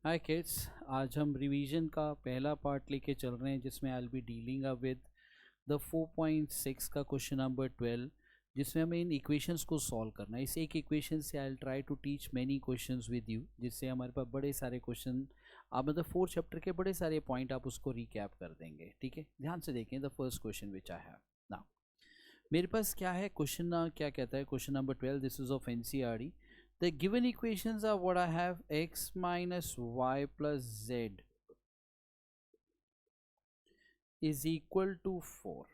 हाय kids, आज हम revision का पहला पार्ट लेके चल रहे हैं जिसमें I be dealing up with the 4.6 का क्वेश्चन नंबर 12, जिसमें हमें इन इक्वेशंस को सॉल्व करना है। इस एक इक्वेशन से I try to teach many questions with you, जिससे हमारे पास बड़े सारे क्वेश्चन आप मतलब 4 चैप्टर के बड़े सारे पॉइंट आप उसको रिकैप कर देंगे। ठीक है, ध्यान से देखें। The first question which I have now, मेरे पास क्या है क्वेश्चन, क्या कहता है question number 12, this is of NCERT. The given equations are what I have: x minus y plus z is equal to 4.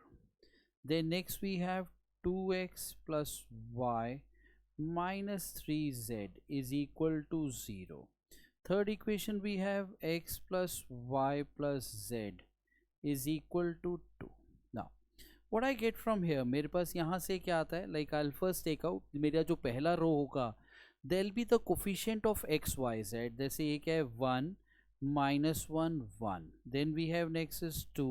Then next we have 2x plus y minus 3z is equal to 0. Third equation we have x plus y plus z is equal to 2. Now what I get from here, मेरे पास यहाँ से क्या आता है, like I'll first take out मेरा जो पहला रो होगा, there'll be the coefficient of x y z. जैसे ये क्या है 1 minus 1 1, then we have next is 2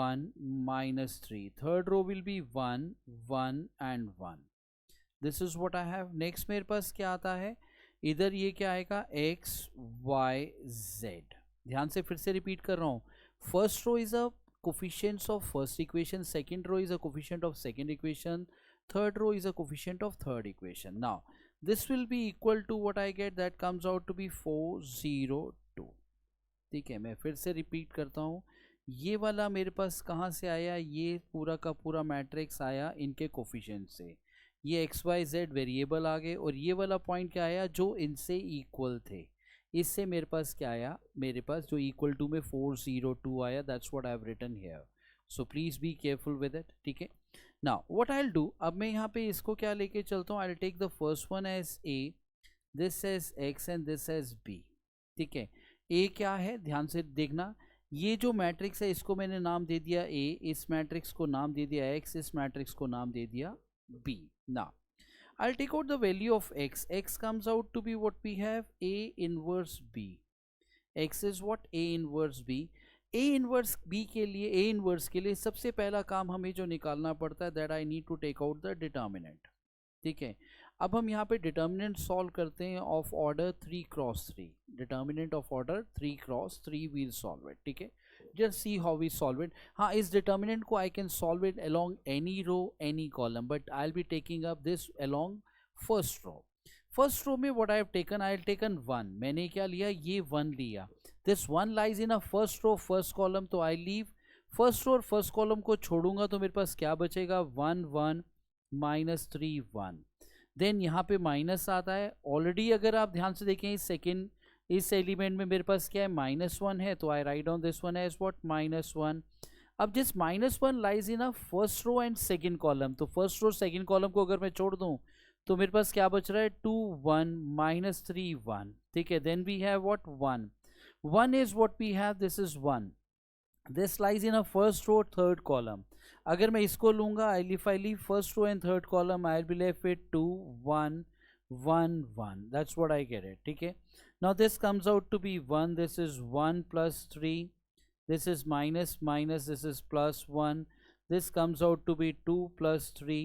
1 minus 3, third row will be 1 1 and 1. This is what I have. Next मेरे पास क्या आता है, इधर ये क्या आएगा x y z. ध्यान से फिर से रिपीट कर रहा हूँ. First row is a coefficients of first equation, second row is a coefficient of second equation, third row is a coefficient of third equation. Now this will be equal to what I get, that comes out to be 402. ठीक है, मैं फिर से repeat करता हूँ. ये वाला मेरे पास कहाँ से आया, ये पूरा का पूरा मैट्रिक्स आया इनके कोफिशिएंट से. ये एक्स वाई जेड वेरिएबल आ गए, और ये वाला पॉइंट क्या आया जो इनसे इक्वल थे, इससे मेरे पास क्या आया, मेरे पास जो इक्वल टू में 402 आया. That's what I have written here, so please be careful with it. ठीक है, now what I will do, अब मैं यहाँ पे इसको क्या लेके चलता हूँ. I will take the first one as A, this as X and this as B. ठीक है, ए क्या है ध्यान से देखना. ये जो मैट्रिक्स है इसको मैंने नाम दे दिया ए, इस मैट्रिक्स को नाम दे दिया एक्स, इस मैट्रिक्स को नाम दे दिया बी. ना I'll take out the value of x. X comes out to be what we have, A inverse B. X is what? A inverse B. A inverse B के लिए, A inverse के लिए सबसे पहला काम हमें जो निकालना पड़ता है, that I need to take out the determinant. ठीक है, अब हम यहाँ पे डिटर्मिनेंट सॉल्व करते हैं of order 3x3. Determinant of order 3x3 we'll solve it. ठीक है, just see how we solve it. हाँ, इस determinant को I can solve it along any row any column, but I'll be taking up this along first row. First row में what I have taken, I have taken 1. मैंने क्या लिया, ये 1 लिया. This 1 lies in a first row first column, तो I leave first row और first column को छोड़ूंगा तो मेरे पास क्या बचेगा, 1 1 minus 3 1. देन यहाँ पे माइनस आता है. ऑलरेडी अगर आप ध्यान से देखें इस सेकेंड, इस एलिमेंट में मेरे पास क्या है, -1 है, तो I write down this one as what, -1. अब जिस -1 lies in a first row and second column, तो फर्स्ट रो सेकंड कॉलम को अगर मैं छोड़ दूं तो मेरे पास क्या बच रहा है, 2 1 -3 1. ठीक है, then we have what 1 1 is what we have, this is 1. This lies in a first row third column. अगर मैं इसको लूंगा, I leave first row and third column, I will be left with 2 1 1 1. That's what I get it. ठीक है, now this comes out to be 1, this is 1 plus 3, this is minus minus, this is plus 1, this comes out to be 2 plus 3,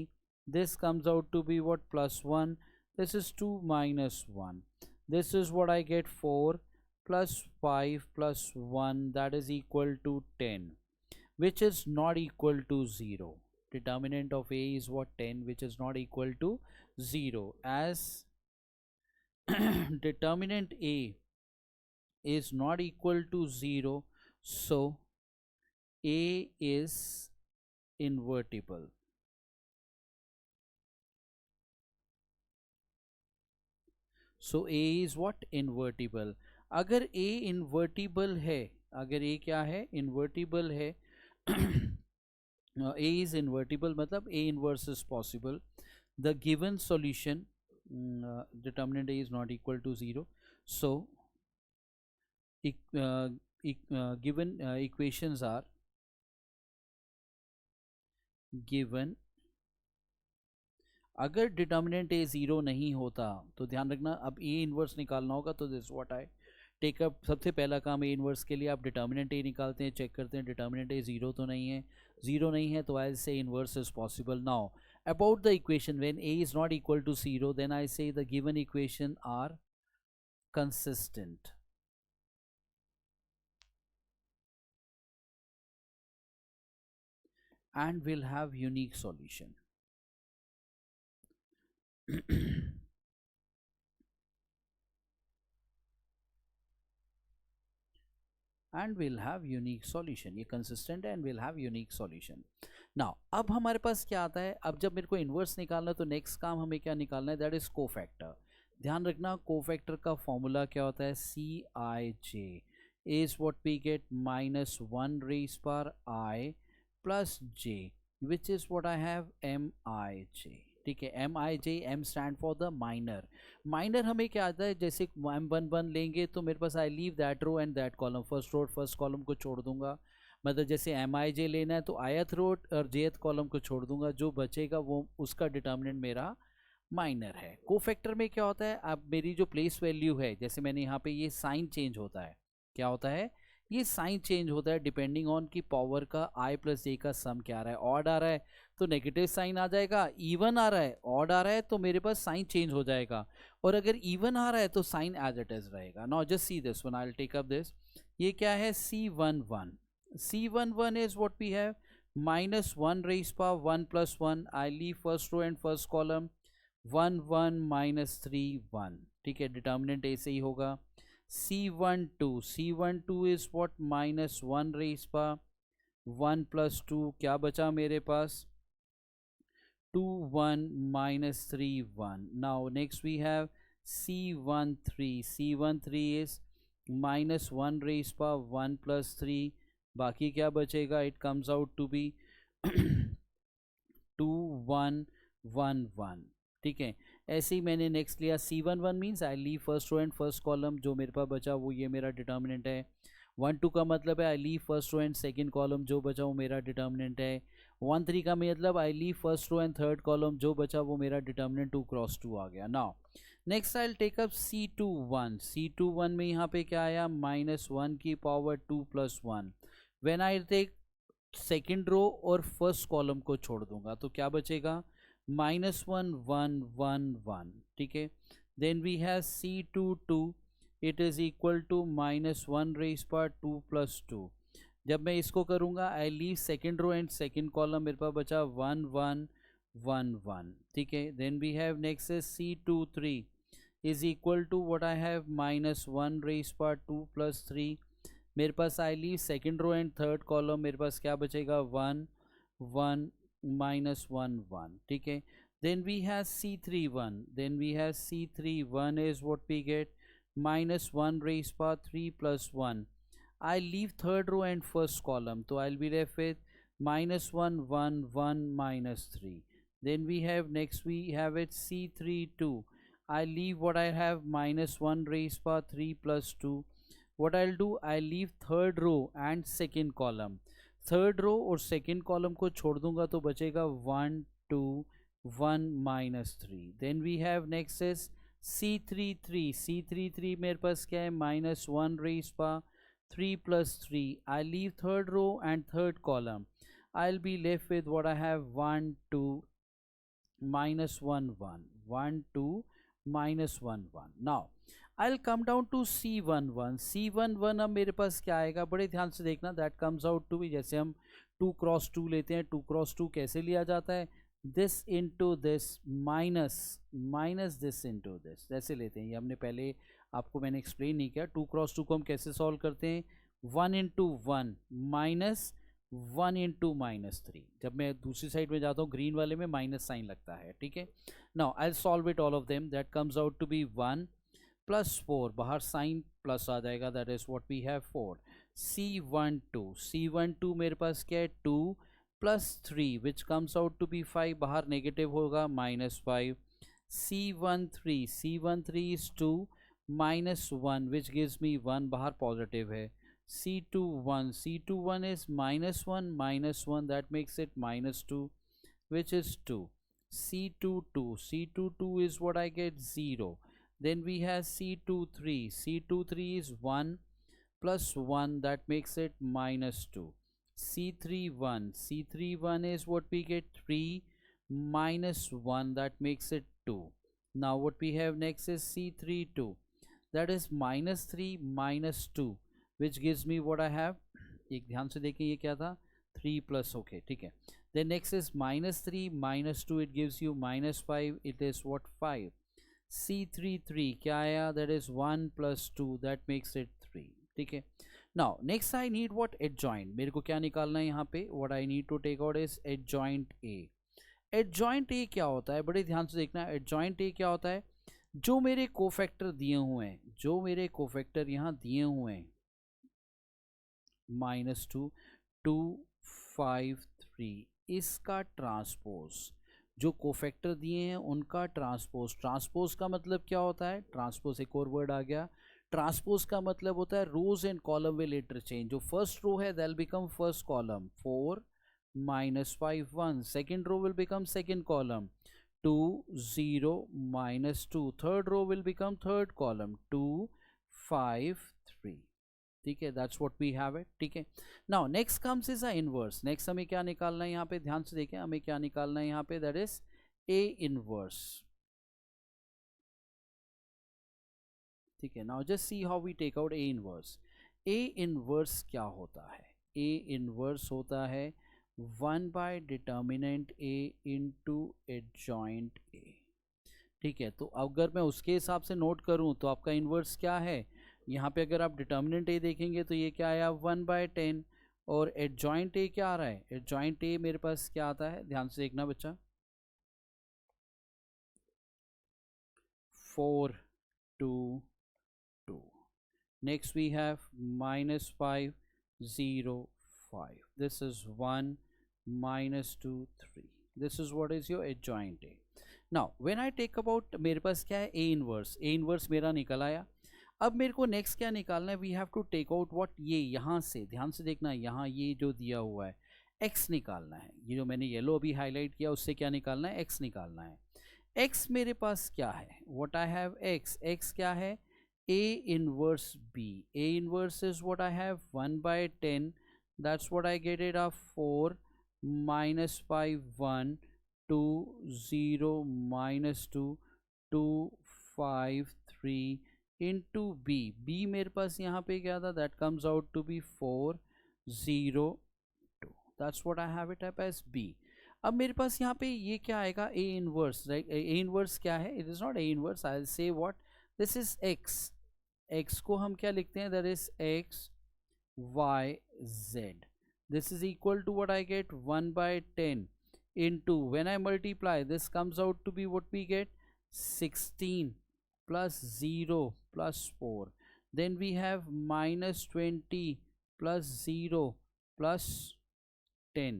this comes out to be what, plus 1, this is 2 minus 1, this is what I get, 4 plus 5 plus 1, that is equal to 10, which is not equal to 0. Determinant of A is what, 10, which is not equal to 0, as determinant A is not equal to 0, so A is invertible. So A is what, invertible. अगर A invertible है, अगर A क्या है, invertible है, A is invertible मतलब A inverse is possible. The given solution, determinant A is not equal to 0, so given equations are given. अगर determinant ए zero नहीं होता तो ध्यान रखना, अब ए इनवर्स निकालना होगा, तो this what I take up. सबसे पहला काम ए इनवर्स के लिए आप डिटर्मिनेंट ए निकालते हैं, चेक करते हैं डिटर्मिनेंट ए ज़ीरो तो नहीं है. ज़ीरो नहीं है तो I say inverse is possible. Now about the equation, when A is not equal to 0, then I say the given equation are consistent. and we'll have unique solution. and we'll have unique solution. ये consistent है and we'll have unique solution. Now अब हमारे पास क्या आता है, अब जब मेरे को इन्वर्स निकालना है तो नेक्स्ट काम हमें क्या निकालना है, दैट इज कोफैक्टर. ध्यान रखना कोफैक्टर का फॉर्मूला क्या होता है, Cij is what we get minus 1 raised power I plus j which is what I have Mij. ठीक है, Mij, M stand for the minor. Minor हमें क्या आता है, जैसे M11 लेंगे तो मेरे पास I leave that row and that column, first row first column को छोड़ दूंगा. मतलब जैसे Mij लेना है तो ith रो और jth कॉलम को छोड़ दूंगा, जो बचेगा वो उसका डिटर्मिनेंट मेरा माइनर है. कोफैक्टर में क्या होता है, अब मेरी जो प्लेस वैल्यू है, जैसे मैंने यहाँ पे ये साइन चेंज होता है, क्या होता है, ये साइन चेंज होता है डिपेंडिंग ऑन की पावर का i प्लस j का सम क्या आ रहा है. ऑड आ रहा है तो नेगेटिव साइन आ जाएगा, इवन आ रहा है, ऑड आ रहा है तो मेरे पास साइन चेंज हो जाएगा, और अगर इवन आ रहा है तो साइन एज इट इज रहेगा. Now just see this one, I will take up this. ये क्या है, C11. C11 is what we have minus 1 raised power 1 plus 1. I leave first row and first column 1 1 minus 3 1. ठीक है, determinant ऐसे ही होगा. C12 is what minus 1 raised power 1 plus 2. क्या बचा मेरे पास, 2 1 minus 3 1. Now next we have C13. C13 is minus 1 raised power 1 plus 3. बाकी क्या बचेगा, it comes out to be 2 1 1 1. ठीक है, ऐसे ही मैंने नेक्स्ट लिया C11 means I leave first row and first column, जो मेरे पास बचा वो ये मेरा डिटर्मिनेंट है. 1 2 का मतलब है I leave first row and second column, जो बचा वो मेरा डिटर्मिनेंट है. 1 3 का मतलब I leave first row and third column, जो बचा वो मेरा डिटर्मिनेंट 2 क्रॉस 2 आ गया. Now next I will take up C21. C21 में यहाँ पे क्या आया, माइनस 1 की power 2 plus 1. When I take second row और फर्स्ट कॉलम को छोड़ दूंगा तो क्या बचेगा, माइनस 1 1 1 1. ठीक है, then we have C22. It is equal to minus 1 raise power 2 plus 2. जब मैं इसको करूंगा I leave second row and second column, मेरे पास बचा 1 1 1 1. ठीक है, then we have next is C23 is equal to what I have minus 1 raise power 2 plus 3. मेरे पास I leave second row and third column, मेरे पास क्या बचेगा 1 1 माइनस 1 1. ठीक है, then we have C31. Then we have C31 is what we get minus 1 raise power 3 plus 1. I leave third row and first column तो I will be left with minus 1 1 1 minus 3. Then we have next we have it C32. I leave what I have minus 1 raised power 3 plus 2. What I'll do, I'll leave third row and second column. Third row और second column को छोड़ दूंगा तो बचेगा 1 2 1 minus 3. Then we have next is C33. C33 मेरे पास क्या है, minus 1 raise power 3 plus 3. I leave third row and third column. I'll be left with what I have 1 2 minus 1 1 1 2 minus 1 1. Now I'll come down to C11. C11 अब मेरे पास क्या आएगा, बड़े ध्यान से देखना, that comes out to be, जैसे हम 2 क्रॉस 2 लेते हैं, 2 क्रॉस 2 कैसे लिया जाता है, this into this minus minus this into this, ऐसे लेते हैं. ये हमने पहले आपको मैंने एक्सप्लेन नहीं किया. 2 क्रॉस 2 को हम कैसे सॉल्व करते हैं, 1 इंटू 1 माइनस 1 इंटू माइनस 3. जब मैं दूसरी साइड में जाता हूँ ग्रीन वाले में माइनस साइन लगता है. ठीक है, now I solve it all of them, that comes out to be 1 plus 4, बाहर साइन प्लस आ जाएगा, that is what we have 4. C12 मेरे पास क्या है, 2 plus 3 which comes out to be 5, बाहर नेगेटिव होगा minus 5. C13 is 2 minus 1 which gives me 1, बाहर पॉजिटिव है. C21 is minus 1 that makes it minus 2 which is 2. C22 is what I get 0. Then we have C23 is 1 plus 1 that makes it minus 2. C31 is what we get 3 minus 1 that makes it 2. Now what we have next is C32, that is minus 3 minus 2 which gives me what I have. एक ध्यान से देखें ये क्या था, 3 plus, okay ठीक है. then next is -3 -2 it gives you -5, it is what 5. C3 3 क्या आया, that is 1 + 2 that makes it 3. ठीक है. Now next I need what adjoint. मेरे को क्या निकालना है यहाँ पे, what I need to take out is adjoint A. adjoint A क्या होता है, बड़े ध्यान से देखना. adjoint A क्या होता है, जो मेरे कोफैक्टर दिए हुए हैं, जो मेरे कोफैक्टर यहाँ दिए हुए हैं -2 2 5 3, इसका ट्रांसपोज, जो कोफैक्टर दिए हैं उनका ट्रांसपोज. ट्रांसपोज का मतलब क्या होता है, ट्रांसपोज एक और वर्ड आ गया. ट्रांसपोज का मतलब होता है rows and column will interchange. जो फर्स्ट रो है that become first column 4 -5 1, second row will become second column 2 0 -2, third row will become third column 2 5 3. ठीक है, that's what we have it. ठीक है. Now next comes is a inverse. Next हमें क्या निकालना है यहाँ पे, ध्यान से देखें, हमें क्या निकालना है यहाँ पे, दैट इज ए इनवर्स. ठीक है. Now just see how we take out A inverse. A inverse क्या होता है, ए इनवर्स होता है 1 by determinant A into adjoint A. ठीक है. तो अगर मैं उसके हिसाब से नोट करूं तो आपका इनवर्स क्या है, यहाँ पे अगर आप डिटर्मिनेंट ए देखेंगे तो ये क्या आया 1/10, और एडजॉइंट ए क्या आ रहा है, एडजॉइंट ए मेरे पास क्या आता है, ध्यान से देखना बच्चा, 4 2 2. Next we have -5 0 5. This is 1 -2 3. This is what is your adjoint A. Now when I take about, मेरे पास क्या है ए इनवर्स. ए इनवर्स मेरा निकल आया. अब मेरे को नेक्स्ट क्या निकालना है, we have to take out what, ये यहाँ से ध्यान से देखना, यहाँ ये जो दिया हुआ है x निकालना है. ये जो मैंने येलो अभी हाईलाइट किया उससे क्या निकालना है, x निकालना है. x मेरे पास क्या है, what I have x, x क्या है, a inverse b. a inverse is what I have 1/10, that's what I get it of 4 -5 1 2 0 -2 2 5 3 into B. B मेरे पास यहाँ पे क्या था, that comes out to be 4 0 2. That's what I have it up as B. अब मेरे पास यहाँ पे ये क्या आएगा, A inverse. Right, A inverse क्या है, it is not A inverse, I will say what, this is X. X को हम क्या लिखते हैं, that is X Y Z. This is equal to what I get 1/10 into, when I multiply this comes out to be what we get 16 plus 0 plus 4. Then we have -20 plus 0 plus 10.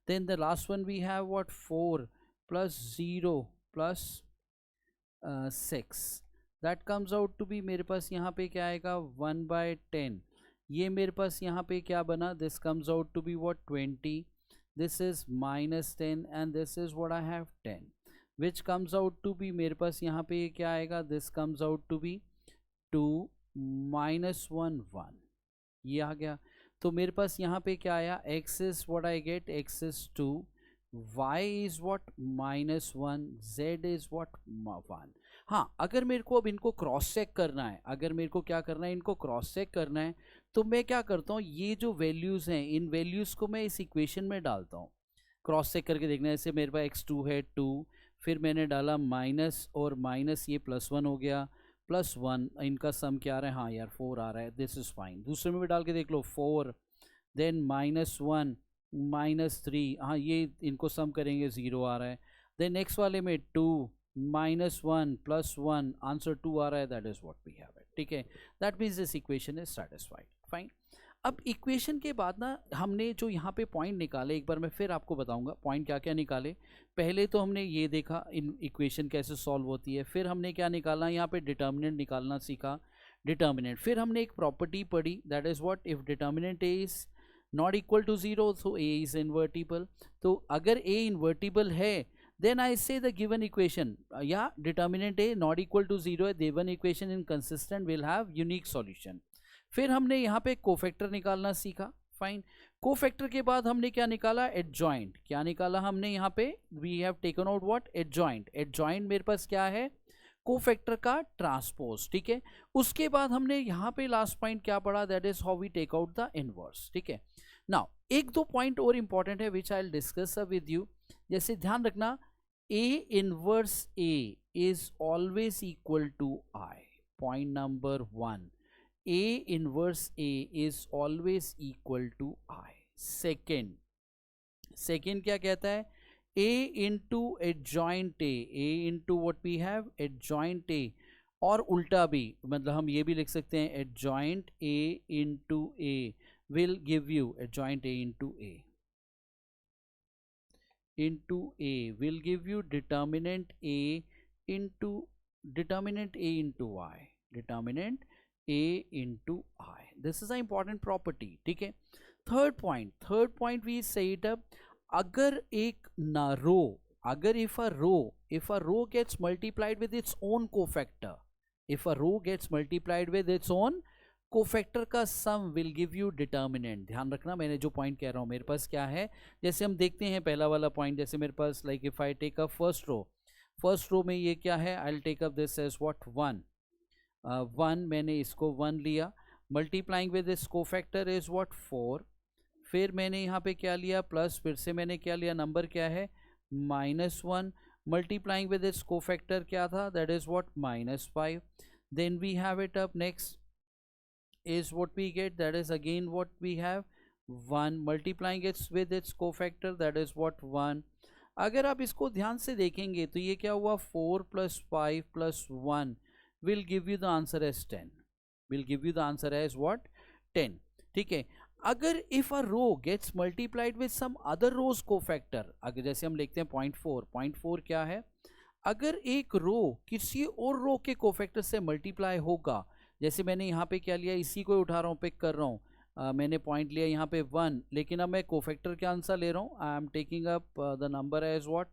Then the last one we have what, 4 plus 0 plus 6. That comes out to be, मेरे पास यहाँ पे क्या आएगा 1/10. ये मेरे पास यहाँ पे क्या बना, this comes out to be what, 20. This is -10 and this is what I have 10. which comes out to be, मेरे पास यहाँ पे क्या आएगा, this comes out to be 2 -1 1. ये आ गया. तो मेरे पास यहाँ पे क्या आया, x is what I get, x is 2, y is what -1, z is what 1. हाँ, अगर मेरे को अब इनको क्रॉस चेक करना है, अगर मेरे को क्या करना है, इनको क्रॉस चेक करना है, तो मैं क्या करता हूँ, ये जो वैल्यूज़ हैं इन वैल्यूज़ को मैं इस इक्वेशन में डालता हूँ, क्रॉस चेक करके देखना है. जैसे मेरे पास x2 है 2, फिर मैंने डाला माइनस और माइनस, ये +1 हो गया, +1, इनका सम क्या आ रहा है, हाँ यार 4 आ रहा है, दिस इज़ फाइन. दूसरे में भी डाल के देख लो 4, देन -1 -3, हाँ ये इनको सम करेंगे 0 आ रहा है. देन नेक्स्ट वाले में 2 -1 +1, आंसर 2 आ रहा है, that is what we have it. ठीक है, that means this equation is satisfied. Fine. अब इक्वेशन के बाद ना हमने जो यहाँ पे पॉइंट निकाले, एक बार मैं फिर आपको बताऊंगा पॉइंट क्या क्या निकाले. पहले तो हमने ये देखा इन इक्वेशन कैसे सॉल्व होती है, फिर हमने क्या निकाला, यहाँ पे डिटर्मिनेंट निकालना सीखा, डिटर्मिनेंट. फिर हमने एक प्रॉपर्टी पढ़ी, that is what, if determinant A is not equal to 0 तो ए इज़ इन्वर्टिबल. तो अगर ए इन्वर्टिबल है then I say the given equation, yeah, determinant A not equal to 0 है, given equation inconsistent will have unique solution. फिर हमने यहाँ पे cofactor निकालना सीखा. फाइन. कोफैक्टर के बाद हमने क्या निकाला, एडजॉइंट. क्या निकाला हमने यहाँ पे, we have taken out what, adjoint. Adjoint मेरे पास क्या है, कोफैक्टर का ट्रांसपोज. ठीक है. उसके बाद हमने यहाँ पे लास्ट पॉइंट क्या पढ़ा, that is how we take out the inverse. ठीक है. नाउ एक दो पॉइंट और इंपॉर्टेंट है which I will discuss with you. जैसे ध्यान रखना, A inverse A is always equal to I, point number 1, A inverse A is always equal to I. Second क्या कहता है, A into adjoint A into what we have adjoint A, और उल्टा भी, मतलब हम ये भी लिख सकते हैं adjoint A into A will give you adjoint A into A will give you determinant A into I, determinant A into I. This is an important property, ठीक है। Third point we set up, अगर एक ना रो, अगर if a row gets multiplied with its own cofactor, if a row gets multiplied with its own cofactor का सम will give you determinant. ध्यान रखना मैं जो पॉइंट कह रहा हूँ, मेरे पास क्या है, जैसे हम देखते हैं पहला वाला पॉइंट, जैसे मेरे पास like if I take up first row में ये क्या है, I will take up this as what 1, मैंने इसको 1 लिया, multiplying with this cofactor is what 4, फिर मैंने यहाँ पे क्या लिया प्लस, फिर से मैंने क्या लिया, नंबर क्या है -1, मल्टीप्लाइंग विद दिस कोफैक्टर क्या था, that is what -5, then we have it up next is what we get, that is again what we have 1, multiplying it with its cofactor, that is what 1। अगर आप इसको ध्यान से देखेंगे तो ये क्या हुआ, 4 + 5 + 1 will give you the answer as 10, will give you the answer as what 10, ठीक है। अगर if a row gets multiplied with some other rows cofactor, अगर जैसे हम लिखते हैं पॉइंट 4 क्या है, अगर एक रो किसी और रो के कोफैक्टर से मल्टीप्लाई होगा, जैसे मैंने यहाँ पे क्या लिया, इसी को उठा रहा हूँ, पिक कर रहा हूँ, मैंने पॉइंट लिया यहाँ पे 1, लेकिन अब मैं कोफैक्टर के आंसर ले रहा हूँ, I am taking up the number as what,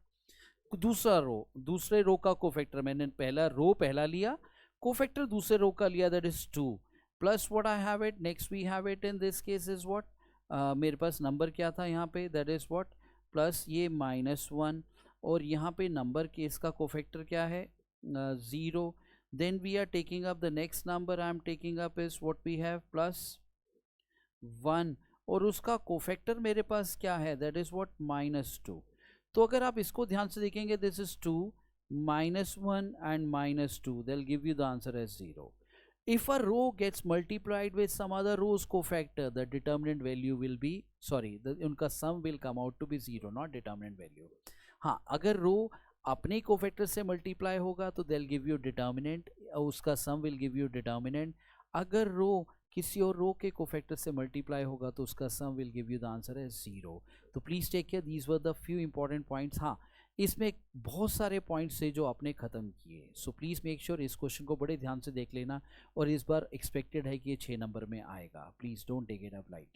दूसरे रो का कोफैक्टर, मैंने पहला लिया, कोफैक्टर दूसरे रो का लिया, that is 2, plus what I have it, next we have it in this case is what, मेरे पास नंबर क्या था यहाँ पे, दैट इज व्हाट प्लस ये -1, और यहाँ पे नंबर के इसका कोफैक्टर क्या है 0, then we are taking up the next number I am taking up is what we have +1, और उसका कोफैक्टर मेरे पास क्या है, that is what -2। तो अगर आप इसको ध्यान से देखेंगे, this is 2 -1 and -2, they'll give you the answer as 0। If a row gets multiplied with some other row's cofactor, the determinant value will be, उनका sum will come out to be 0, not determinant value। हाँ, अगर रो अपने cofactor से multiply होगा तो they'll give you determinant, उसका sum will give you determinant. अगर रो किसी और रो के कोफैक्टर से मल्टीप्लाई होगा तो उसका sum will give you the answer है 0। तो please take care, these were the few important points. हाँ, इसमें बहुत सारे पॉइंट्स थे जो आपने ख़त्म किए, सो प्लीज़ मेक श्योर इस क्वेश्चन को बड़े ध्यान से देख लेना, और इस बार एक्सपेक्टेड है कि ये 6 नंबर में आएगा, please don't take it up light.